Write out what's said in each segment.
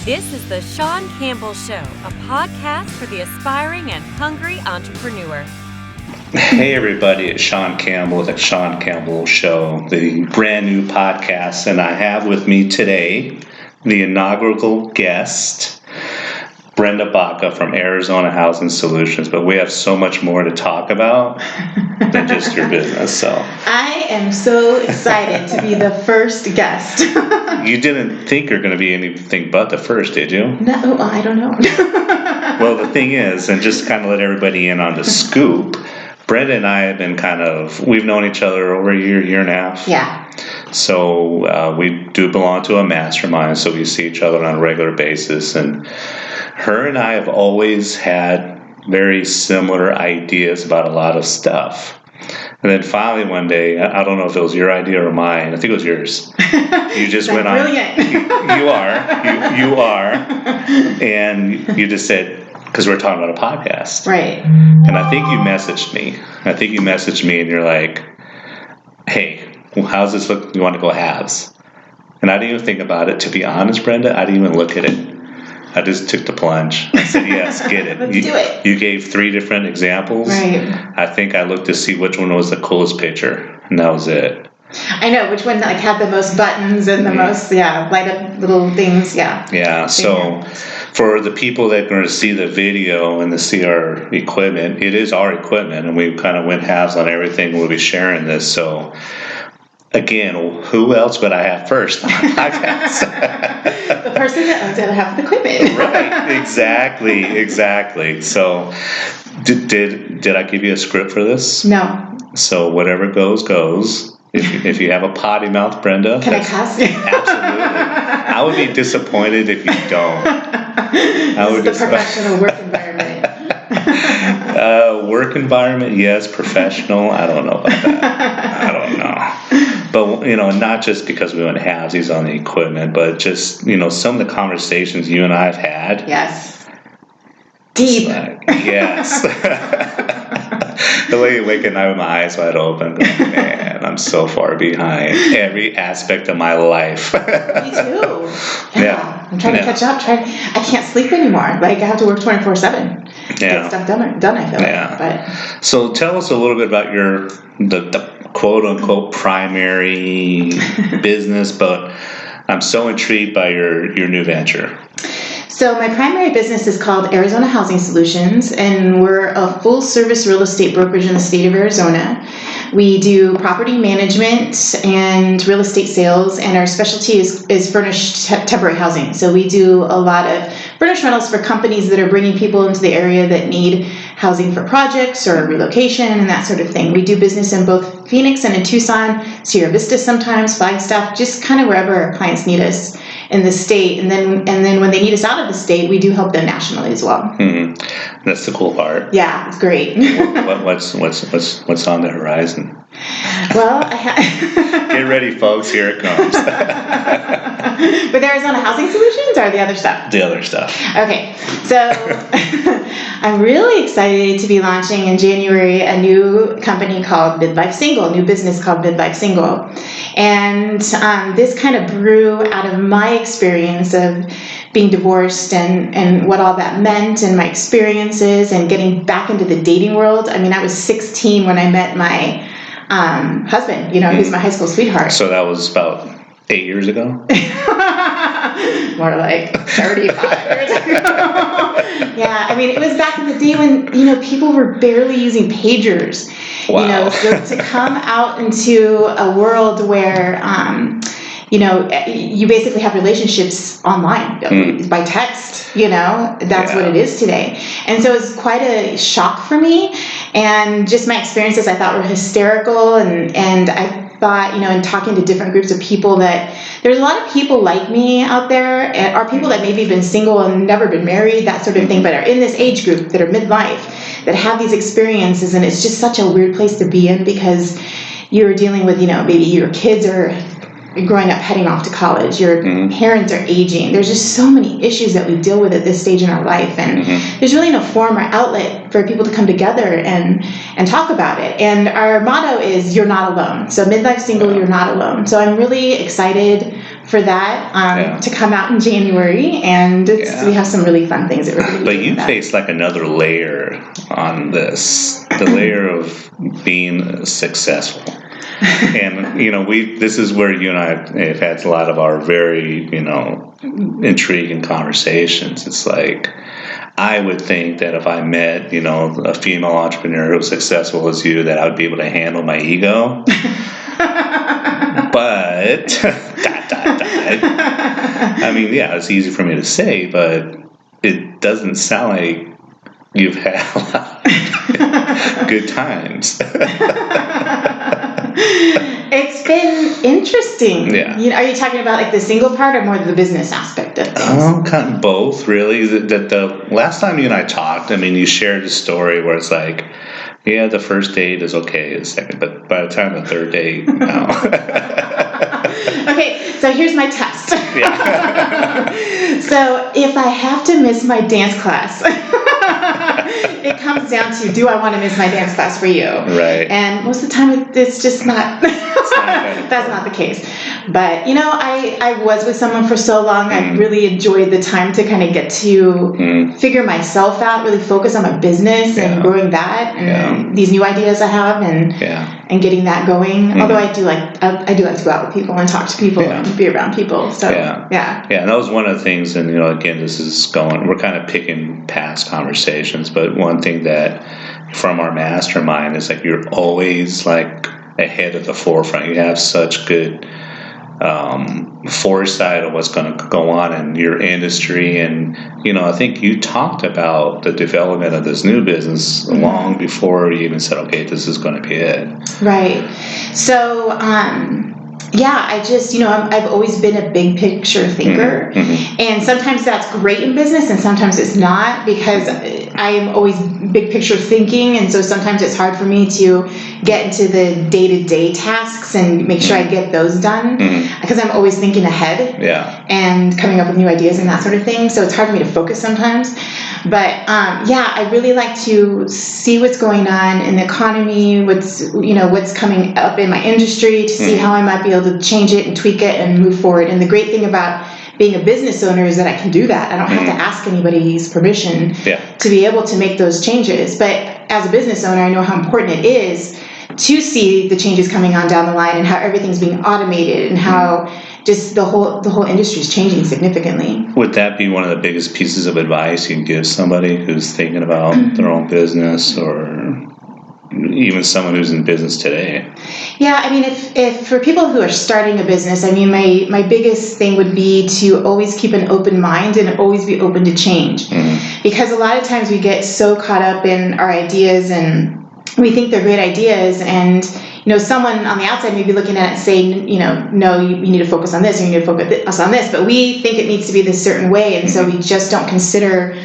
This is the Shawn Campbell Show, a podcast for the aspiring and hungry entrepreneur. Hey everybody, it's Shawn Campbell with the Shawn Campbell Show, the brand new podcast, and I have with me today the inaugural guest, Brenda Baca from Arizona Housing Solutions, but we have so much more to talk about than just your business. So I am so excited to be the first guest. You didn't think you're going to be anything but the first, did you? No, I don't know. Well, the thing is, and just kind of let everybody in on the scoop, Brenda and I have been we've known each other over a year and a half. Yeah. So we do belong to a mastermind, so we see each other on a regular basis. And her and I have always had very similar ideas about a lot of stuff. And then finally one day, I don't know if it was your idea or mine, I think it was yours. You just went on. Brilliant. You are. And you just said, because we're talking about a podcast. Right. And I think you messaged me. And you're like, hey, well, how's this look? You want to go halves? And I didn't even think about it. To be honest, Brenda, I didn't even look at it. I just took the plunge. I said, yes, get it. Let's do it. You gave 3 different examples. Right. I think I looked to see which one was the coolest picture, and that was it. I know, which one had the most buttons and the most, light up little things, Yeah, so for the people that are going to see the video and to see our equipment, it is our equipment, and we kind of went halves on everything. We'll be sharing this, so... Again, who else would I have first on the podcast? The person that owns it will have the equipment. Right, exactly. So, did I give you a script for this? No. So whatever goes. If you have a potty mouth, Brenda. Can I cuss? Absolutely. I would be disappointed if you don't. This is the professional work environment. Work environment, yes. Professional, I don't know about that. I don't know. But, not just because we went halvesies on the equipment, but just, some of the conversations you and I have had. Yes. Deep. Yes. The way you wake at night with my eyes wide open, going, man, I'm so far behind every aspect of my life. Me too. Yeah. I'm trying to catch up. I can't sleep anymore. Like, I have to work 24/7. Get stuff done, I feel like. But. So tell us a little bit about the quote-unquote primary business, but I'm so intrigued by your new venture. So my primary business is called Arizona Housing Solutions, and we're a full-service real estate brokerage in the state of Arizona. We do property management and real estate sales, and our specialty is furnished temporary housing. So we do a lot of furnished rentals for companies that are bringing people into the area that need housing for projects or relocation and that sort of thing. We do business in both Phoenix and in Tucson, Sierra Vista sometimes, Flagstaff, just kind of wherever our clients need us in the state, and then when they need us out of the state, we do help them nationally as well. Mm-hmm. That's the cool part. Yeah, it's great. What's on the horizon? Well, get ready, folks. Here it comes. With Arizona Housing Solutions or the other stuff? The other stuff. Okay, so I'm really excited to be launching in January a new company called Midlife Single, a new business called Midlife Single. And this kind of grew out of my experience of being divorced and what all that meant and my experiences and getting back into the dating world. I mean, I was 16 when I met my husband, who's my high school sweetheart. So that was about 8 years ago? More like 35 years ago. Yeah, I mean, it was back in the day when, people were barely using pagers. Wow. So to come out into a world where, you basically have relationships online by text, that's what it is today. And so it's quite a shock for me. And just my experiences I thought were hysterical. And I thought, in talking to different groups of people, that there's a lot of people like me out there, or people that maybe have been single and never been married, that sort of thing, but are in this age group that are midlife, that have these experiences. And it's just such a weird place to be in, because you're dealing with, maybe your kids are growing up heading off to college, your parents are aging. There's just so many issues that we deal with at this stage in our life, and there's really no forum or outlet for people to come together and talk about it. And our motto is, you're not alone. So Midlife Single, you're not alone. So I'm really excited for that to come out in January, and we have some really fun things that we're going to be doing. But you face like another layer on this, the layer of being successful. And, you know, this is where you and I have had a lot of our very, you know, intriguing conversations. It's like, I would think that if I met, you know, a female entrepreneur who was successful as you, that I would be able to handle my ego. But, I mean, yeah, it's easy for me to say, but it doesn't sound like you've had a lot of good times. It's been interesting. Yeah. You know, are you talking about like the single part or more of the business aspect of things? Kind of both, really. The last time you and I talked, I mean, you shared a story where it's like, yeah, the first date is okay, the second, but by the time the third date, no. Okay, so here's my test. Yeah. So if I have to miss my dance class, it comes down to, do I want to miss my dance class for you? Right. And most of the time, it's just not. That's not the case. But, you know, I was with someone for so long. I really enjoyed the time to kind of get to figure myself out, really focus on my business and growing that and these new ideas I have and getting that going. Although I do like to go out with people and talk to people and be around people. So, yeah. And that was one of the things, and, you know, again, we're kind of picking past conversations, but one thing that from our mastermind is like you're always like ahead at the forefront. You have such good foresight of what's going to go on in your industry. And, you know, I think you talked about the development of this new business long before you even said, okay, this is going to be it. Right. So, I just, you know, I've always been a big picture thinker. And sometimes that's great in business and sometimes it's not, because I am always big picture thinking. And so sometimes it's hard for me to get into the day-to-day tasks and make sure I get those done because I'm always thinking ahead and coming up with new ideas and that sort of thing. So it's hard for me to focus sometimes. But I really like to see what's going on in the economy, what's coming up in my industry, to see how I might be able to change it and tweak it and move forward. And the great thing about being a business owner is that I can do that. I don't have to ask anybody's permission to be able to make those changes. But as a business owner, I know how important it is to see the changes coming on down the line and how everything's being automated and how just the whole industry is changing significantly. Would that be one of the biggest pieces of advice you can give somebody who's thinking about their own business, or even someone who's in business today? Yeah, I mean, if for people who are starting a business, I mean, my biggest thing would be to always keep an open mind and always be open to change. Because a lot of times we get so caught up in our ideas and we think they're great ideas, and you know, someone on the outside may be looking at it saying, you know, no, you need to focus on this, or you need to focus on this, but we think it needs to be this certain way, and so we just don't consider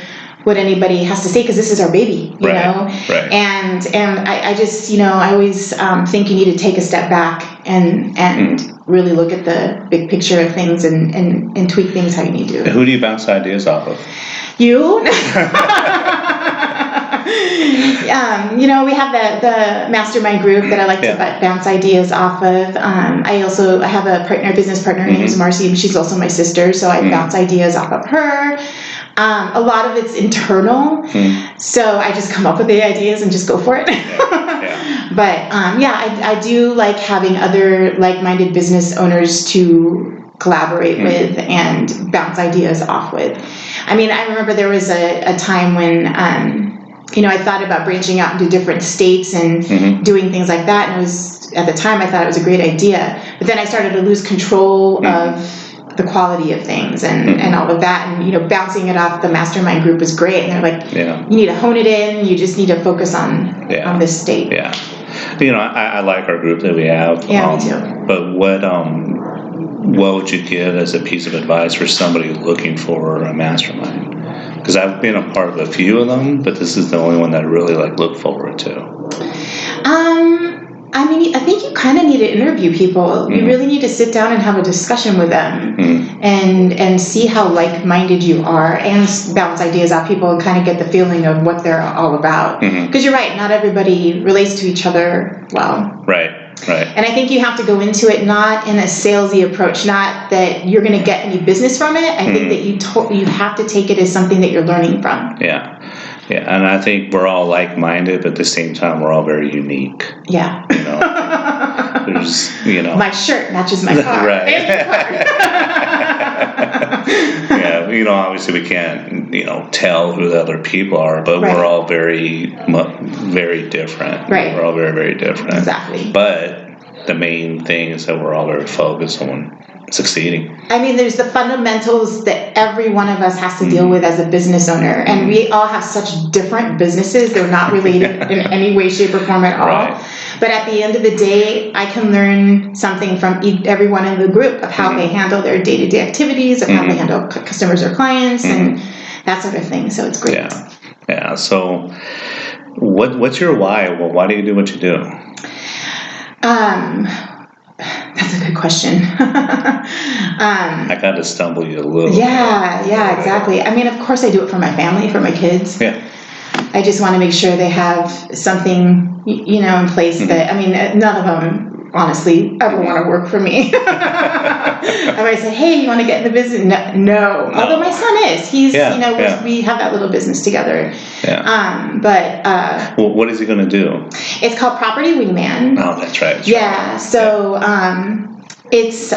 what anybody has to say, because this is our baby, you know? Right. And I just, you know, I always think you need to take a step back and really look at the big picture of things and tweak things how you need to. And who do you bounce ideas off of? You? You know, we have the mastermind group that I like to bounce ideas off of. I have a business partner, her name's Marcy, and she's also my sister, so I bounce ideas off of her. A lot of it's internal, so I just come up with the ideas and just go for it. But I do like having other like-minded business owners to collaborate with and bounce ideas off with. I mean, I remember there was a time when you know, I thought about branching out into different states and doing things like that, and it was, at the time, I thought it was a great idea. But then I started to lose control of the quality of things and all of that, and, you know, bouncing it off the mastermind group was great. And they're like, you need to hone it in. You just need to focus on this state. Yeah. You know, I like our group that we have. Yeah, me too. But what would you give as a piece of advice for somebody looking for a mastermind? Because I've been a part of a few of them, but this is the only one that I really look forward to. I mean, I think you kind of need to interview people. You really need to sit down and have a discussion with them and see how like-minded you are, and bounce ideas off people and kind of get the feeling of what they're all about. Because you're right, not everybody relates to each other well. Right. Right. And I think you have to go into it not in a salesy approach, not that you're going to get any business from it. I think that you have to take it as something that you're learning from. Yeah. Yeah, and I think we're all like-minded, but at the same time, we're all very unique. Yeah. There's, My shirt matches my car. Right. And your car. Yeah, obviously we can't, tell who the other people are, but Right. we're all very, very different. Right. We're all very, very different. Exactly. But the main thing is that we're all very focused on succeeding. I mean, there's the fundamentals that every one of us has to deal with as a business owner, and we all have such different businesses. They're not related in any way, shape, or form at all. Right. But at the end of the day, I can learn something from everyone in the group of how they handle their day-to-day activities, of how they handle customers or clients, and that sort of thing. So it's great. Yeah. So, what's your why? Well, why do you do what you do? That's a good question. I got to stumble you a little. Yeah, exactly. I mean, of course I do it for my family, for my kids. Yeah. I just want to make sure they have something, in place that, I mean, none of them, honestly, ever want to work for me. I might say, hey, you want to get in the business? No. Although my son is. He's, we have that little business together. Yeah. Well, what is he going to do? It's called Property Wingman. Oh, that's right. Yeah. So it's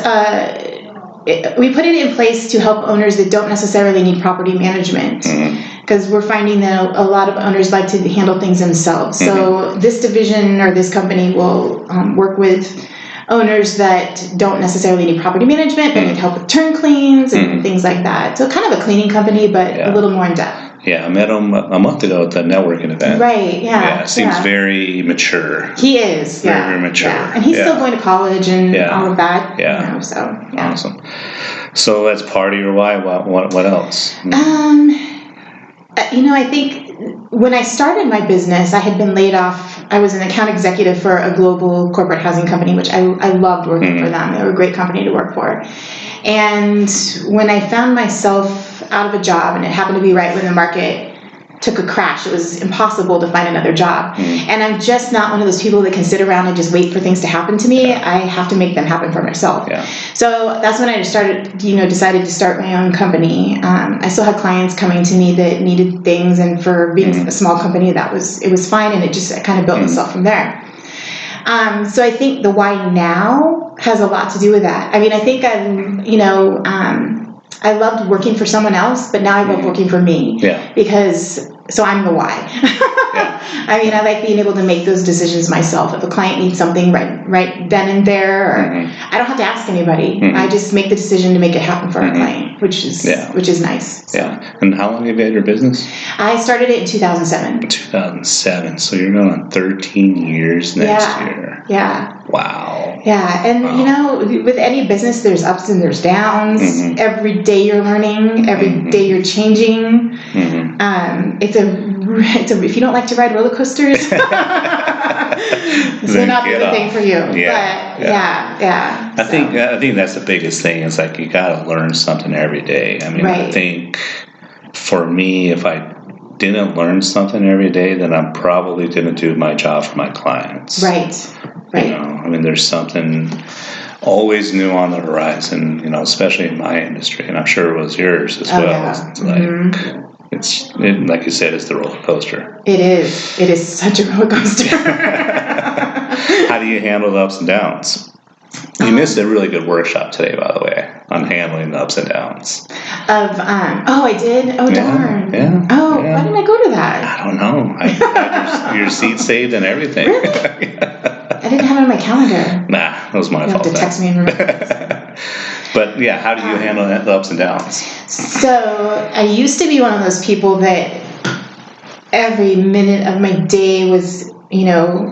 we put it in place to help owners that don't necessarily need property management. Because we're finding that a lot of owners like to handle things themselves. So this division or this company will work with owners that don't necessarily need property management, but need help with turn cleans and things like that. So kind of a cleaning company, but a little more in depth. Yeah, I met him a month ago at the networking event. Right, yeah. Seems very mature. He is, very mature. Yeah. And he's still going to college and all of that. Yeah. Yeah. Awesome. So that's part of your why. What else? I think when I started my business, I had been laid off. I was an account executive for a global corporate housing company, which I loved working for them. They were a great company to work for. And when I found myself out of a job, and it happened to be right when the market took a crash, it was impossible to find another job. And I'm just not one of those people that can sit around and just wait for things to happen to me. I have to make them happen for myself. So that's when I decided to start my own company. I still had clients coming to me that needed things, and for being a small company, it was fine, and it kind of built itself from there. So I think the why now has a lot to do with that. I mean, I think I loved working for someone else, but now I love working for me. So I'm the why. I mean, I like being able to make those decisions myself. If a client needs something right then and there, or I don't have to ask anybody. I just make the decision to make it happen for our client, which is nice. So. Yeah. And how long have you had your business? I started it in 2007. 2007. So you're going on 13 years next year. Yeah. Wow. Yeah. And, with any business, there's ups and there's downs. Every day you're learning. Every day you're changing. If you don't like to ride roller coasters, this may not be the thing for you. Yeah. I think that's the biggest thing. Is like you got to learn something every day. I mean, I think for me, if I didn't learn something every day, then I probably didn't do my job for my clients. Right. I mean, there's something always new on the horizon. Especially in my industry, and I'm sure it was yours as well. It's like you said, it's the roller coaster. It is. It is such a roller coaster. How do you handle the ups and downs? You missed a really good workshop today, by the way, on handling the ups and downs. I did? Oh, darn. Why didn't I go to that? I don't know. I had your seat saved and everything. Really? I didn't have it on my calendar. Nah, that was my fault. You have to text me and remember. But yeah, how do you handle the ups and downs? So I used to be one of those people that every minute of my day was,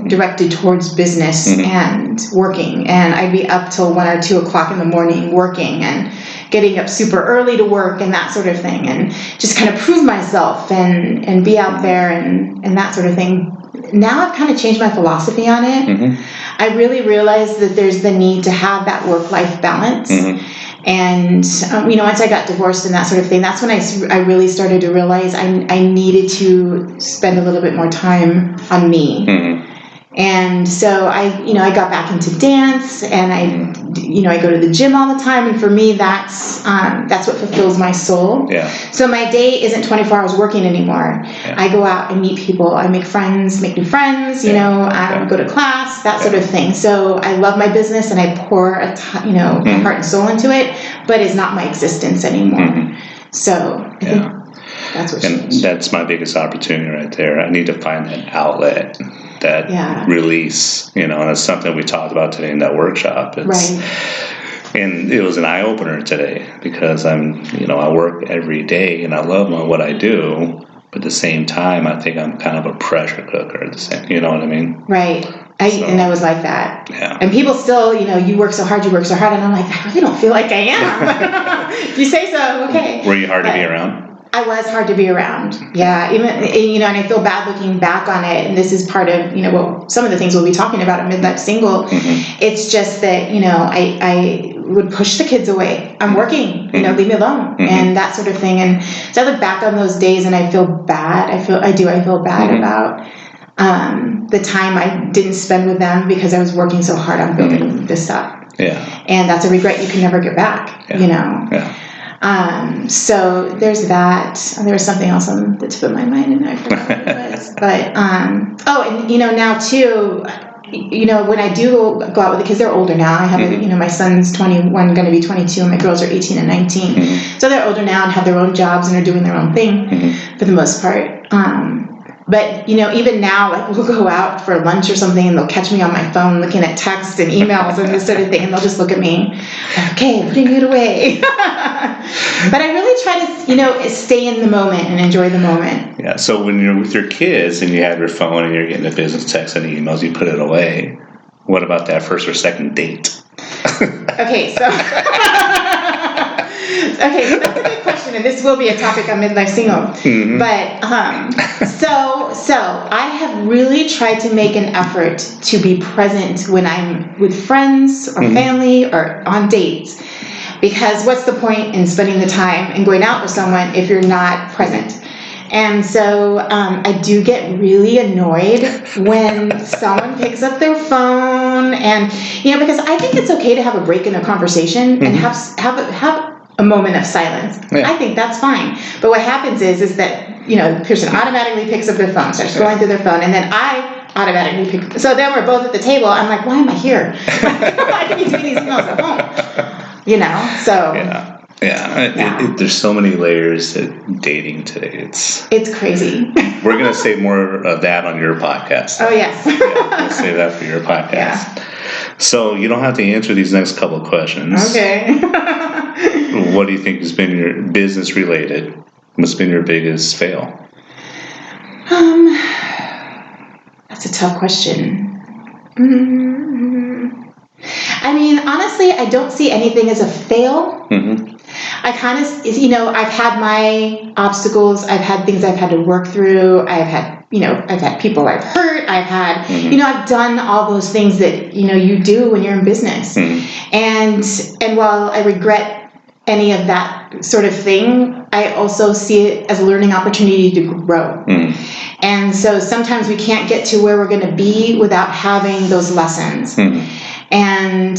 directed towards business and working. And I'd be up till 1 or 2 o'clock in the morning working and getting up super early to work and that sort of thing. And just kind of prove myself and be out there and that sort of thing. Now I've kind of changed my philosophy on it. I really realized that there's the need to have that work-life balance. And, once I got divorced and that sort of thing, that's when I really started to realize I needed to spend a little bit more time on me. And so I got back into dance, and I go to the gym all the time. And for me, that's what fulfills my soul. Yeah. So my day isn't 24 hours working anymore. Yeah. I go out and meet people. I make new friends, go to class, that sort of thing. So I love my business, and I pour my heart and soul into it, but it's not my existence anymore. Mm-hmm. So I think that's what changed. That's my biggest opportunity right there. I need to find that outlet, that release, and it's something we talked about today in that workshop. And it was an eye-opener today, because I work every day and I love what I do, but at the same time, I think I'm kind of a pressure cooker at the same, you know what I mean? Right. And I was like that. Yeah. And people still, you work so hard, and I'm like, I really don't feel like I am. If you say so, okay. Were you hard to be around? I was hard to be around. Yeah. Even, and I feel bad looking back on it. And this is part of, some of the things we'll be talking about at Midlife Single. Mm-hmm. It's just that, I would push the kids away. I'm working, leave me alone, and that sort of thing. And so I look back on those days and I feel bad. I feel bad about the time I didn't spend with them, because I was working so hard on building this up. Yeah. And that's a regret you can never get back, Yeah. So there's that. There was something else on the tip of my mind, and I forgot what it was. But, now too, when I do go out with the kids, they're older now. I have, my son's 21, going to be 22, and my girls are 18 and 19. Mm-hmm. So they're older now and have their own jobs and are doing their own thing for the most part. But, even now, like, we'll go out for lunch or something, and they'll catch me on my phone looking at texts and emails and this sort of thing, and they'll just look at me, like, okay, putting it away. But I really try to, stay in the moment and enjoy the moment. Yeah, so when you're with your kids and you have your phone and you're getting the business texts and emails, you put it away. What about that first or second date? Okay, so... Okay, so that's a good question, and this will be a topic on Midlife Single. Mm-hmm. But so I have really tried to make an effort to be present when I'm with friends or family or on dates, because what's the point in spending the time and going out with someone if you're not present? And so I do get really annoyed when someone picks up their phone, and because I think it's okay to have a break in a conversation and have a moment of silence. Yeah. I think that's fine. But what happens is that, the person automatically picks up their phone, starts going through their phone, and then I automatically pick. So then we're both at the table. I'm like, why am I here? I can be doing these emails at home. So. Yeah. There's so many layers to dating today. It's crazy. We're going to say more of that on your podcast. Oh, yes. We'll save that for your podcast. Yeah. So you don't have to answer these next couple of questions. Okay. What do you think has been your business related? What's been your biggest fail? That's a tough question. Mm-hmm. I mean, honestly, I don't see anything as a fail. Mm-hmm. I kind of, I've had my obstacles. I've had things I've had to work through. I've had people I've hurt. I've had, I've done all those things that, you do when you're in business. Mm-hmm. And while I regret any of that sort of thing, I also see it as a learning opportunity to grow. Mm. And so sometimes we can't get to where we're going to be without having those lessons. Mm. And,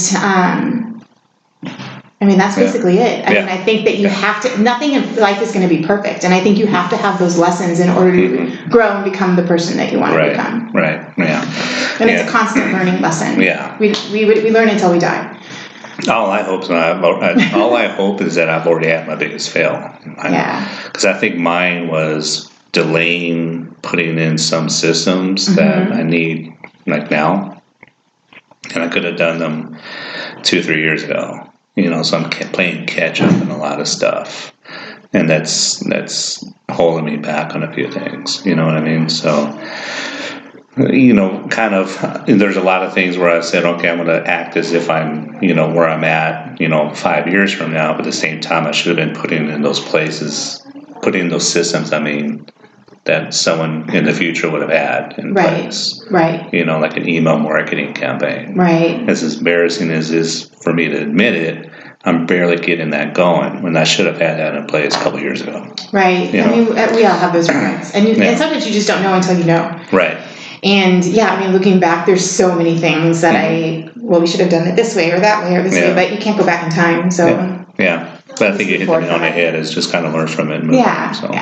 that's basically it. I mean, I think that you have to, nothing in life is going to be perfect. And I think you have to have those lessons in order to grow and become the person that you want to become. Right, yeah. And it's a constant learning lesson. Yeah. We learn until we die. All I hope is that I've already had my biggest fail. Because I think mine was delaying putting in some systems that I need like now, and I could have done them 2-3 years ago. So I'm playing catch up in a lot of stuff, and that's holding me back on a few things. You know what I mean? So. Kind of, there's a lot of things where I said, okay, I'm going to act as if I'm, where I'm at, 5 years from now. But at the same time, I should have been putting in those systems, that someone in the future would have had in place. Right. Like an email marketing campaign. Right. As embarrassing as it is for me to admit it, I'm barely getting that going when I should have had that in place a couple years ago. Right. We all have those moments. And sometimes you just don't know until you know. Right. And yeah, I mean, looking back, there's so many things that we should have done it this way or that way or this way, but you can't go back in time. So yeah. But I think you hit it on the head is just kind of learn from it and move on. So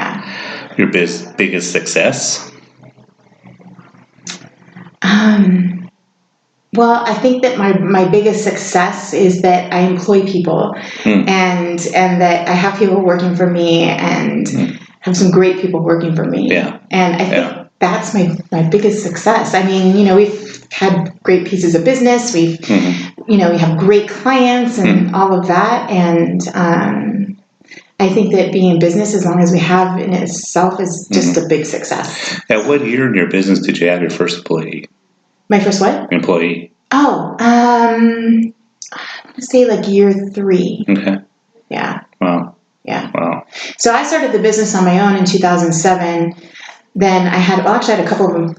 your biggest success? Well, I think that my biggest success is that I employ people and that I have people working for me and have some great people working for me. Yeah. And I think that's my biggest success. I mean, we've had great pieces of business. We've, we have great clients and all of that. And I think that being in business, as long as we have in itself, is just a big success. At what year in your business did you have your first employee? My first what? Employee. Oh, I want to say like year 3. Okay. Yeah. Wow. Yeah. Wow. So I started the business on my own in 2007. Then I had a couple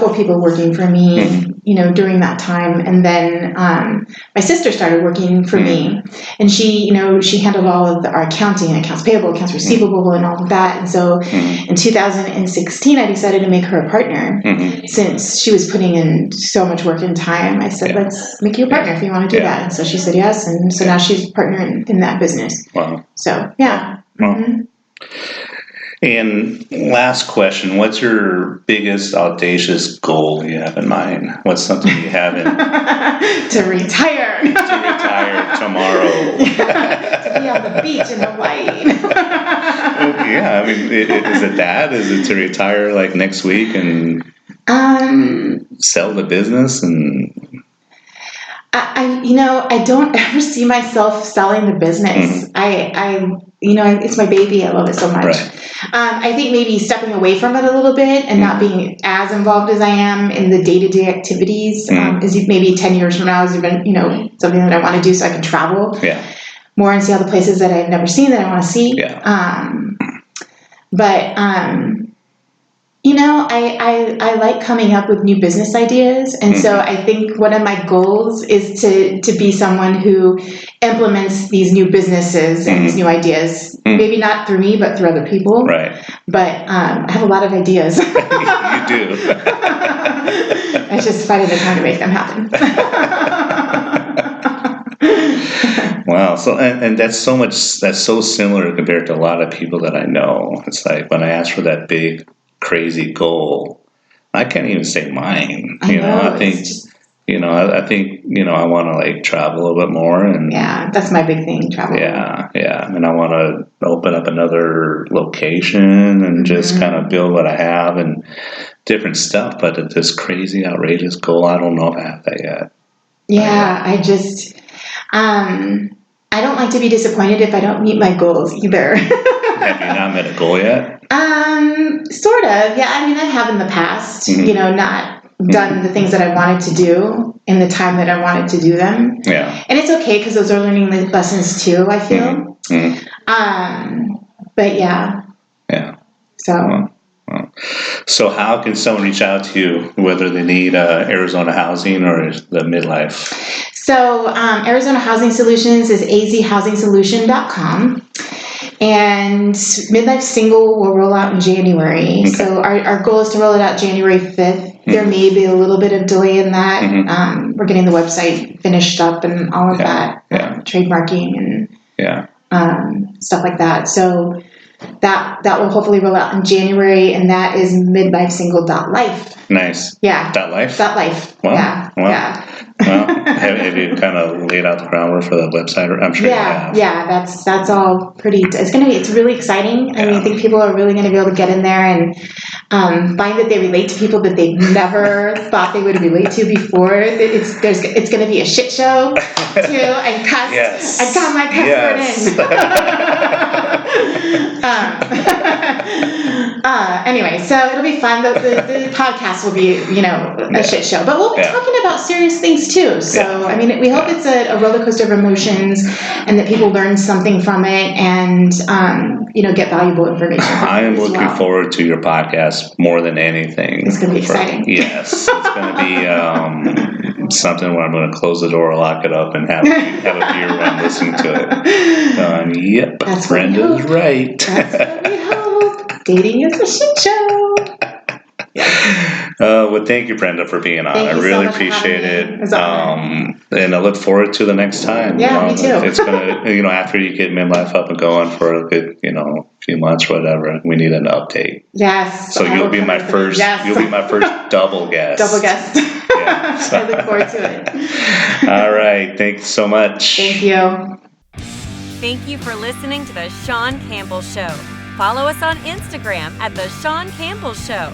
of people working for me, during that time. And then my sister started working for me, and she handled all of our accounting, accounts payable, accounts receivable, and all of that. And so in 2016, I decided to make her a partner since she was putting in so much work and time. I said, let's make you a partner if you want to do that. And so she said yes. And so now she's a partner in that business. Wow. So, yeah. Wow. And last question, what's your biggest audacious goal you have in mind? What's something you have in To retire. To retire tomorrow. To be on the beach in Hawaii. Yeah, I mean, is it that? Is it to retire like next week and sell the business? And I don't ever see myself selling the business. It's my baby. I love it so much. Right. I think maybe stepping away from it a little bit and not being as involved as I am in the day-to-day activities is maybe 10 years from now is even, something that I want to do so I can travel more and see all the places that I've never seen that I want to see. Yeah. I like coming up with new business ideas. And so I think one of my goals is to be someone who implements these new businesses and these new ideas. Maybe not through me, but through other people. Right. But I have a lot of ideas. You do. It's just finding the time to make them happen. Wow. So, and that's so similar compared to a lot of people that I know. It's like when I ask for that big, crazy goal, I can't even say mine. I think I want to like travel a little bit more, and that's my big thing, travel. Yeah, and I want to open up another location and just kind of build what I have and different stuff. But this crazy, outrageous goal, I don't know if I have that yet. Yeah, I don't like to be disappointed if I don't meet my goals either. Have you not met a goal yet? Sort of. Yeah, I mean, I have in the past, not done the things that I wanted to do in the time that I wanted to do them. Yeah. And it's okay because those are learning lessons too, I feel. But yeah. Yeah. So. So how can someone reach out to you, whether they need Arizona Housing or the midlife? So Arizona Housing Solutions is azhousingsolution.com. And Midlife Single will roll out in January. Okay. So our goal is to roll it out January 5th. There may be a little bit of delay in that. We're getting the website finished up and all of that, trademarking and stuff like that. So that will hopefully roll out in January, and that is midlifesingle.life. Nice. Yeah. .life? .life. Well, yeah. Well. Yeah. Well, have you kind of laid out the groundwork for the website? I'm sure you have. Yeah, that's all pretty. It's really exciting. I mean, I think people are really going to be able to get in there and find that they relate to people that they never thought they would relate to before. It's going to be a shit show too. I got my password in. Anyway, so it'll be fun. The podcast will be a shit show, but we'll be talking about serious things too. So I mean, we hope it's a roller coaster of emotions, and that people learn something from it, and get valuable information. I am looking forward to your podcast more than anything. It's going to be exciting. Yes, it's going to be something where I'm going to close the door, lock it up, and have a beer while I'm listening to it. Yep, that's Brenda's right. That's what we hope. Dating is a shit show. Well, thank you, Brenda, for being on. Thank I you so really much for having appreciate me. it. It was an honor. And I look forward to the next time. Yeah, me too. It's gonna, after you get midlife up and going for a good, few months, whatever, we need an update. Yes. So you'll be my first. Yes. You'll be my first double guest. Double guest. Yeah, so. I look forward to it. All right. Thanks so much. Thank you. Thank you for listening to The Shawn Campbell Show. Follow us on Instagram at The Shawn Campbell Show.